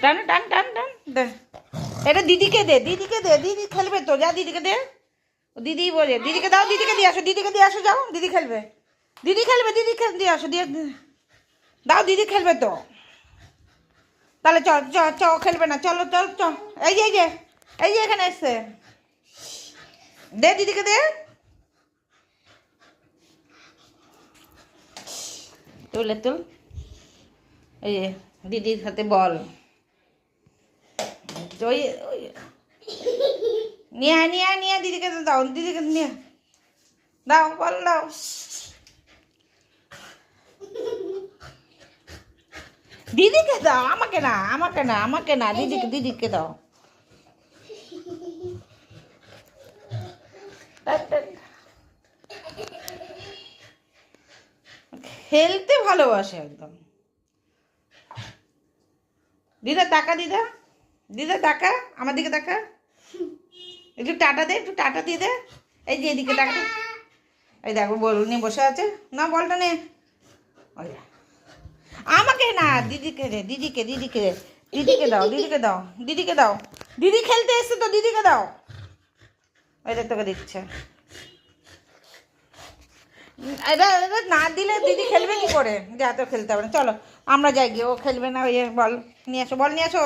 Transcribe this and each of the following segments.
টান টান টান টান দে। এটা দিদিকে দে, দিদিকে দে, দিদি খেলবে তো, যা দিদিকে দে। দিদি বলে দিদিকে দাও, দিদিকে দিয়ে আসো, দিদিকে দিয়ে আসো, যাও দিদি খেলবে, দিদি খেলবে, দিদি দিয়ে আসো, দিয়ে দাও, দিদি খেলবে তো। তাহলে চ চ চ খেলবে না, চলো চল চ। এই যে এই যে এই যে এখানে এসছে, দে দিদিকে দে। তুলে তুল, এই যে দিদির হাতে বল, ওই ওই নিয়ে আয়, নিয়ে আয়, নিয়ে আয়, দিদিকে দাও, দিদিকে নিয়ে দাও, বল দাও। দিদিকে দাও, আমাকে না, আমাকে না, আমাকে না, দিদিকে, দিদিকে দাও। খেলতে ভালোবাসে একদম। দিদা তাকা, দিদা, দিদা তাকা, আমার দিকে তাকা, একটু টাটা দে, একটু টাটা দিয়ে দে। এই যে এদিকে টাকা, এই দেখো বল নিয়ে বসে আছে, না বলটা নে। ওই আমাকে না, দিদিকে দে, দিদিকে, দিদিকে, দিদিকে দাও, দিদিকে দাও, দিদিকে দাও, দিদি খেলতে এসছে তো, দিদিকে দাও। ওই দেখ তোকে দিচ্ছে। এটা এটা না দিলে দিদি খেলবে কি করে, যে এত খেলতে হবে না, চলো আমরা যাই গিয়ে, ও খেলবে না, ওই বল নিয়ে আসো, বল নিয়ে আসো।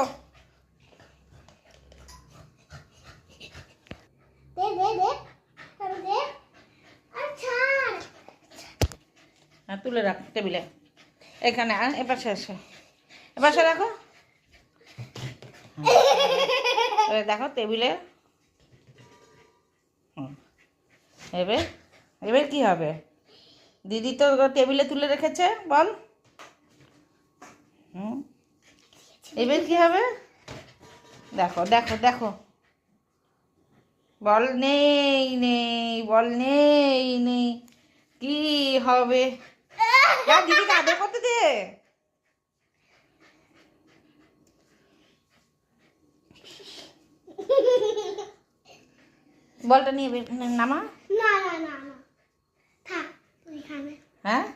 হ্যাঁ তুলে রাখ টেবিলে, এখানে এপাশে আসে, এপাশে রাখো। দেখো টেবিলে, এবার এবার কি হবে, দিদি তো টেবিলে তুলে রেখেছে, বল। এবার কি হবে, দেখো দেখো দেখো, বল নেই নেই, বল নেই নেই, কি হবে, যা দিদিকে আদর করতে দে। বলটা নিয়ে নামা, না না না না, থাক ওইখানে। হ্যাঁ